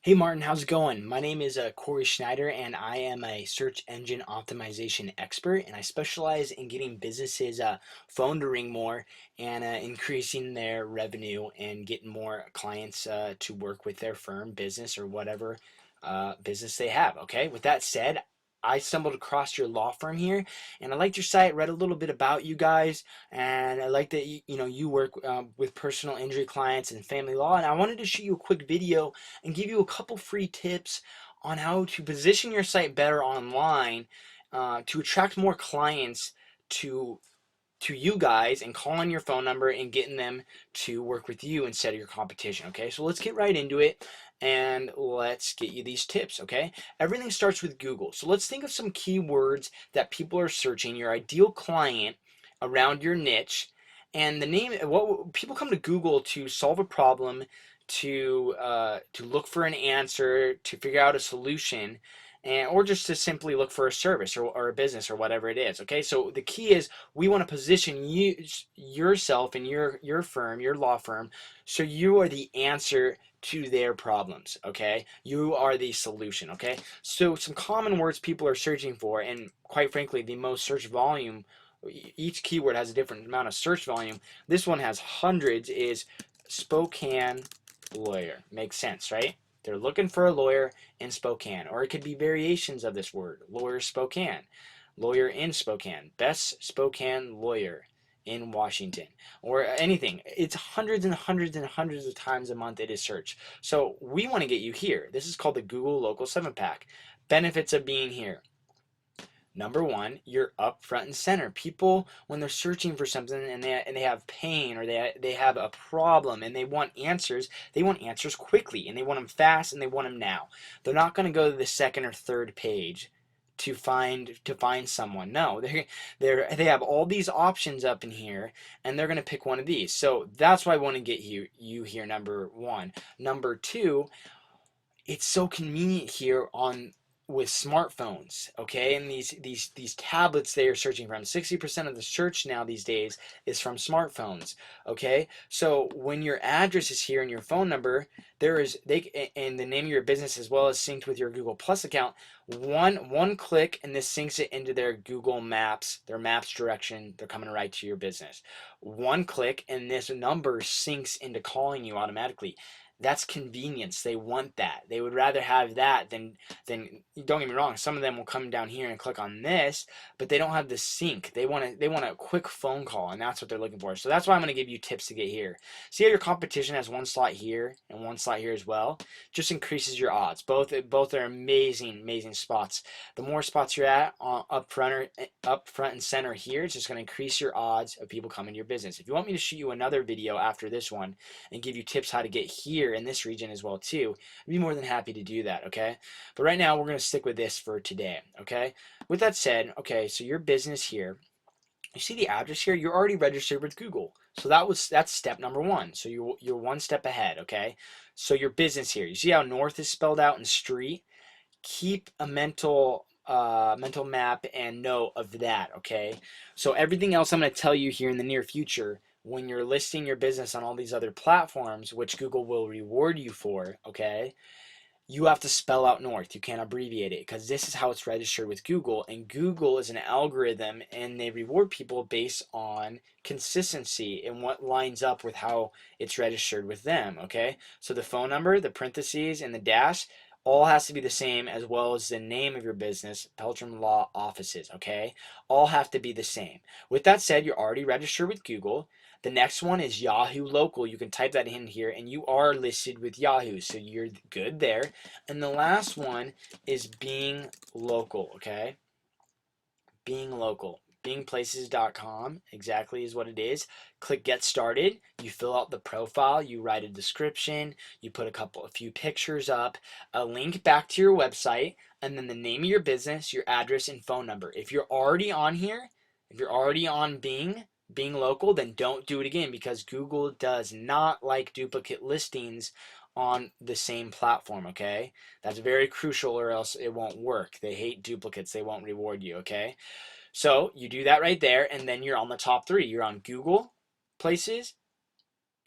Hey Martin, how's it going? My name is Corey Schneider, and I am a search engine optimization expert, and I specialize in getting businesses phone to ring more and increasing their revenue and getting more clients to work with their firm, business, or whatever business they have. Okay, with that said, I stumbled across your law firm here, and I liked your site. Read a little bit about you guys, and I like that you work with personal injury clients and family law. And I wanted to shoot you a quick video and give you a couple free tips on how to position your site better online to attract more clients to you guys and calling your phone number and getting them to work with you instead of your competition. Okay, so let's get right into it and let's get you these tips. Okay, everything starts with Google. So let's think of some keywords that people are searching, your ideal client around your niche, and the name. What people come to Google to solve a problem, to look for an answer, to figure out a solution, and or just to simply look for a service or a business or whatever it is. Okay, so the key is we want to position yourself and your firm, your law firm, so you are the answer to their problems. Okay, you are the solution. Okay, so some common words people are searching for, and quite frankly the most search volume, each keyword has a different amount of search volume. This one has hundreds. Is Spokane lawyer. Makes sense, right? They're looking for a lawyer in Spokane, or it could be variations of this word: lawyer Spokane, lawyer in Spokane, best Spokane lawyer in Washington, or anything. It's hundreds and hundreds and hundreds of times a month it is searched. So we want to get you here. This is called the Google Local 7 Pack. Benefits of being here: number one, you're up front and center. People, when they're searching for something and they have pain, or they have a problem and they want answers quickly, and they want them fast, and they want them now. They're not going to go to the second or third page to find someone. No, they have all these options up in here, and they're going to pick one of these. So that's why I want to get you here, number one. Number two, it's so convenient here on with smartphones. Okay, and these tablets they are searching from. 60% of the search now these days is from smartphones. Okay, so when your address is here and your phone number, there is they and the name of your business as well as synced with your Google Plus account. One click, and this syncs it into their Google Maps, their Maps direction. They're coming right to your business. One click, and this number syncs into calling you automatically. That's convenience. They want that. They would rather have that than don't get me wrong, some of them will come down here and click on this, but they don't have the sync. They want a quick phone call, and that's what they're looking for. So that's why I'm going to give you tips to get here. See how your competition has one slot here and one slot here as well? Just increases your odds. Both are amazing spots. The more spots you're at up front and center here, it's just going to increase your odds of people coming to your business. If you want me to shoot you another video after this one and give you tips how to get here in this region as well too, I'd be more than happy to do that. Okay, but right now we're going to stick with this for today. Okay, with that said, okay, so your business here, you see the address here, you're already registered with Google. So that's step number one. So you're one step ahead. Okay, so your business here, you see how north is spelled out in street? Keep a mental map and note of that. Okay, so everything else I'm going to tell you here in the near future, when you're listing your business on all these other platforms, which Google will reward you for, okay, you have to spell out north. You can't abbreviate it, because this is how it's registered with Google. And Google is an algorithm, and they reward people based on consistency and what lines up with how it's registered with them. Okay, so the phone number, the parentheses, and the dash all has to be the same, as well as the name of your business, Peltram Law Offices. Okay, all have to be the same. With that said, you're already registered with Google. The next one is Yahoo Local. You can type that in here, and you are listed with Yahoo, so you're good there. And the last one is being local. Okay, being local. Beingplaces.com exactly is what it is. Click get started. You fill out the profile, you write a description, you put a few pictures up, a link back to your website, and then the name of your business, your address, and phone number. If you're already on here, if you're already on being local, then don't do it again, because Google does not like duplicate listings on the same platform. Okay, that's very crucial, or else it won't work. They hate duplicates. They won't reward you. Okay, so you do that right there, and then you're on the top three. You're on Google Places,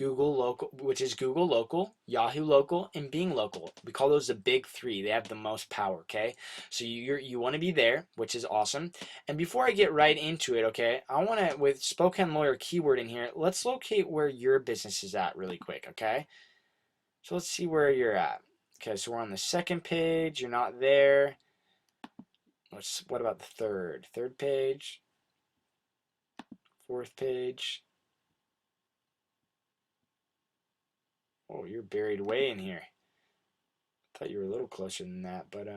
Google Local, which is Google Local, Yahoo Local, and Bing Local. We call those the big three. They have the most power, okay? So you want to be there, which is awesome. And before I get right into it, okay, I want to, with Spokane Lawyer keyword in here, let's locate where your business is at really quick, okay? So let's see where you're at. Okay, so we're on the second page. You're not there. What about the third? Third page? Fourth page? Oh, you're buried way in here. Thought you were a little closer than that, but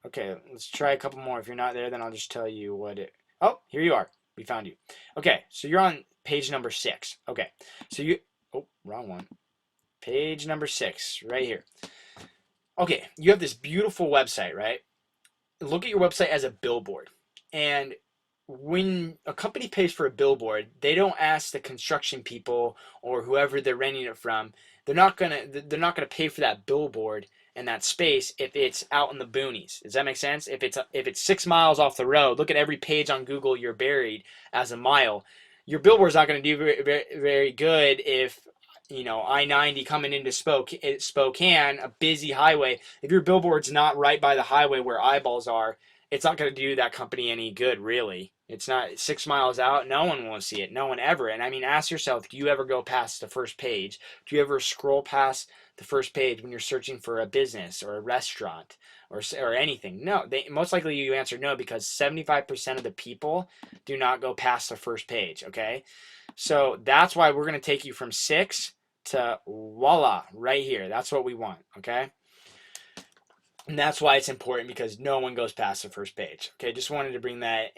okay, let's try a couple more. If you're not there, then I'll just tell you what it. Oh, here you are. We found you. Okay, so you're on page number 6. Okay, so you. Oh, wrong one. Page number 6, right here. Okay, you have this beautiful website, right? Look at your website as a billboard, and when a company pays for a billboard, they don't ask the construction people or whoever they're renting it from. They're not gonna pay for that billboard and that space if it's out in the boonies. Does that make sense? If it's 6 miles off the road, look at every page on Google you're buried as a mile. Your billboard's not going to do very, very, very good if I-90 coming into Spokane, a busy highway. If your billboard's not right by the highway where eyeballs are, it's not going to do that company any good, really. It's not 6 miles out. No one will see it. No one ever. And I mean, ask yourself, do you ever go past the first page? Do you ever scroll past the first page when you're searching for a business or a restaurant or anything? No. Most likely you answer no, because 75% of the people do not go past the first page, okay? So that's why we're going to take you from 6 to voila, right here. That's what we want, okay? And that's why it's important, because no one goes past the first page. Okay, just wanted to bring that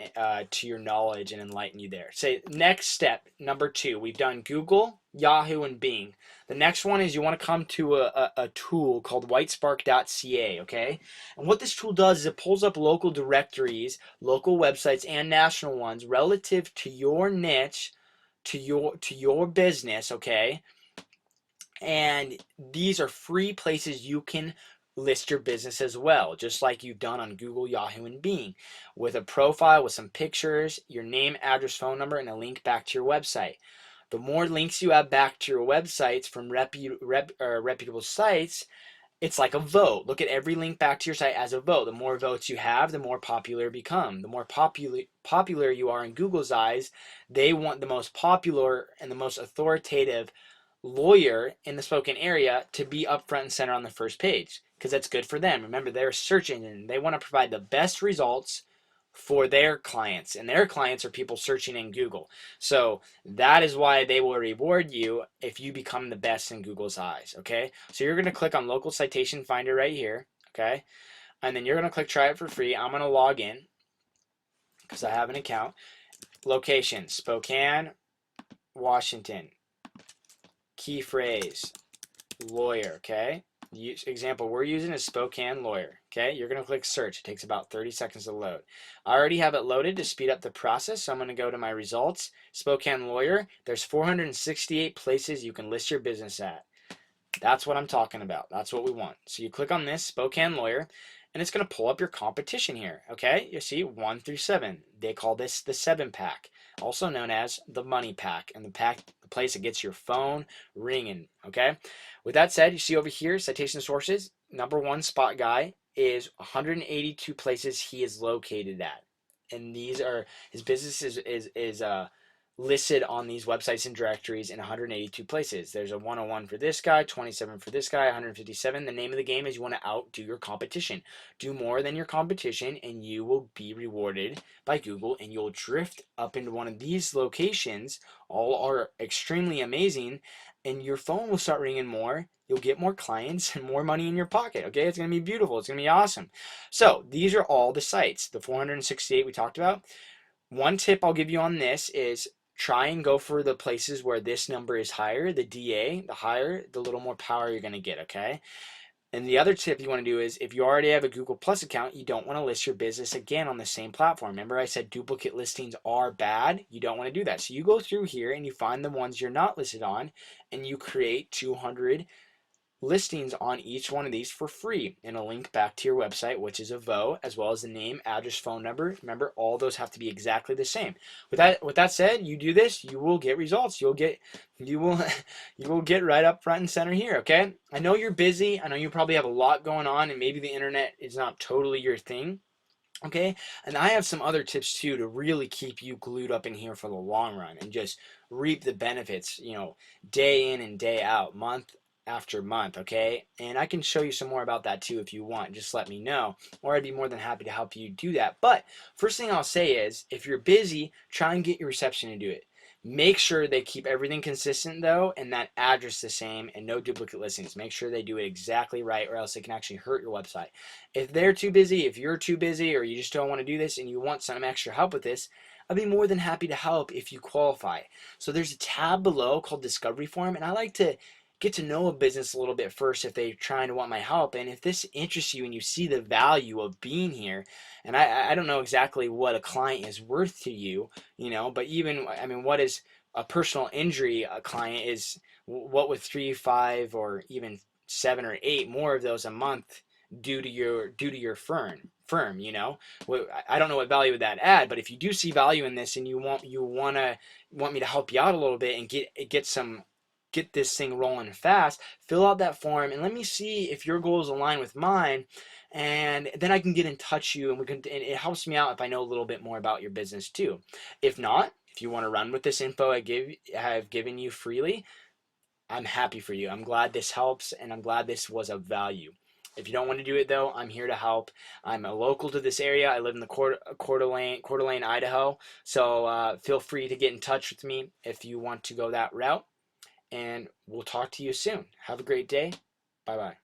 to your knowledge and enlighten you there. Say, next step, number 2, we've done Google, Yahoo, and Bing. The next one is you want to come to a tool called whitespark.ca, okay? And what this tool does is it pulls up local directories, local websites, and national ones relative to your niche, to your business, okay? And these are free places you can list your business as well, just like you've done on Google, Yahoo, and Bing, with a profile with some pictures, your name, address, phone number, and a link back to your website. The more links you have back to your websites from reputable sites, it's like a vote. Look at every link back to your site as a vote. The more votes you have, the more popular you become. The more popular you are in Google's eyes, they want the most popular and the most authoritative lawyer in the Spokane area to be up front and center on the first page, because that's good for them. Remember, they're a search engine. They want to provide the best results for their clients, and their clients are people searching in Google. So that is why they will reward you if you become the best in Google's eyes, okay? So you're going to click on Local Citation Finder right here, okay? And then you're going to click Try It for Free. I'm going to log in because I have an account. Location, Spokane, Washington. Key phrase, lawyer, okay? Example we're using is Spokane Lawyer, okay? You're going to click search. It takes about 30 seconds to load. I already have it loaded to speed up the process, so I'm going to go to my results. Spokane Lawyer, there's 468 places you can list your business at. That's what I'm talking about. That's what we want. So you click on this, Spokane Lawyer, and it's going to pull up your competition here, okay? You see 1 through 7. They call this the 7-pack, also known as the money pack, and the place that gets your phone ringing, okay? With that said, you see over here, citation sources, number 1 spot guy is 182 places he is located at. And these are, his business is listed on these websites and directories in 182 places. There's a 101 for this guy, 27 for this guy, 157. The name of the game is you want to outdo your competition. Do more than your competition, and you will be rewarded by Google, and you'll drift up into one of these locations. All are extremely amazing, and your phone will start ringing more. You'll get more clients and more money in your pocket, okay? It's going to be beautiful. It's going to be awesome. So these are all the sites, the 468 we talked about. One tip I'll give you on this is try and go for the places where this number is higher, the DA, the higher, the little more power you're going to get, okay? And the other tip you want to do is, if you already have a Google Plus account, you don't want to list your business again on the same platform. Remember I said duplicate listings are bad? You don't want to do that. So you go through here and you find the ones you're not listed on, and you create 200 listings on each one of these for free and a link back to your website, which is a VO, as well as the name, address, phone number. Remember, all those have to be exactly the same. With that said, you do this, you will get results. You will you will get right up front and center here, okay? I know you're busy. I know you probably have a lot going on and maybe the internet is not totally your thing. Okay, and I have some other tips too to really keep you glued up in here for the long run and just reap the benefits, day in and day out, month after month. Okay, and I can show you some more about that too if you want. Just let me know, or I'd be more than happy to help you do that. But first thing I'll say is if you're busy, try and get your reception to do it. Make sure they keep everything consistent though, and that address the same, and no duplicate listings. Make sure they do it exactly right, or else it can actually hurt your website. If they're too busy, if you're too busy, or you just don't want to do this and you want some extra help with this, I'd be more than happy to help if you qualify. So there's a tab below called Discovery Form, and I like to get to know a business a little bit first if they're trying to want my help. And if this interests you and you see the value of being here, and I don't know exactly what a client is worth to you, but even, I mean, what is a personal injury a client is, what with 3, 5, or even 7 or 8 more of those a month due to your firm. I don't know what value would that add, but if you do see value in this and you want me to help you out a little bit and get this thing rolling fast, fill out that form and let me see if your goals align with mine, and then I can get in touch with you, and it helps me out if I know a little bit more about your business too. If not, if you want to run with this info I've given you freely, I'm happy for you. I'm glad this helps, and I'm glad this was of value. If you don't want to do it though, I'm here to help. I'm a local to this area. I live in the Coeur d'Alene, Idaho. So feel free to get in touch with me if you want to go that route. And we'll talk to you soon. Have a great day. Bye bye.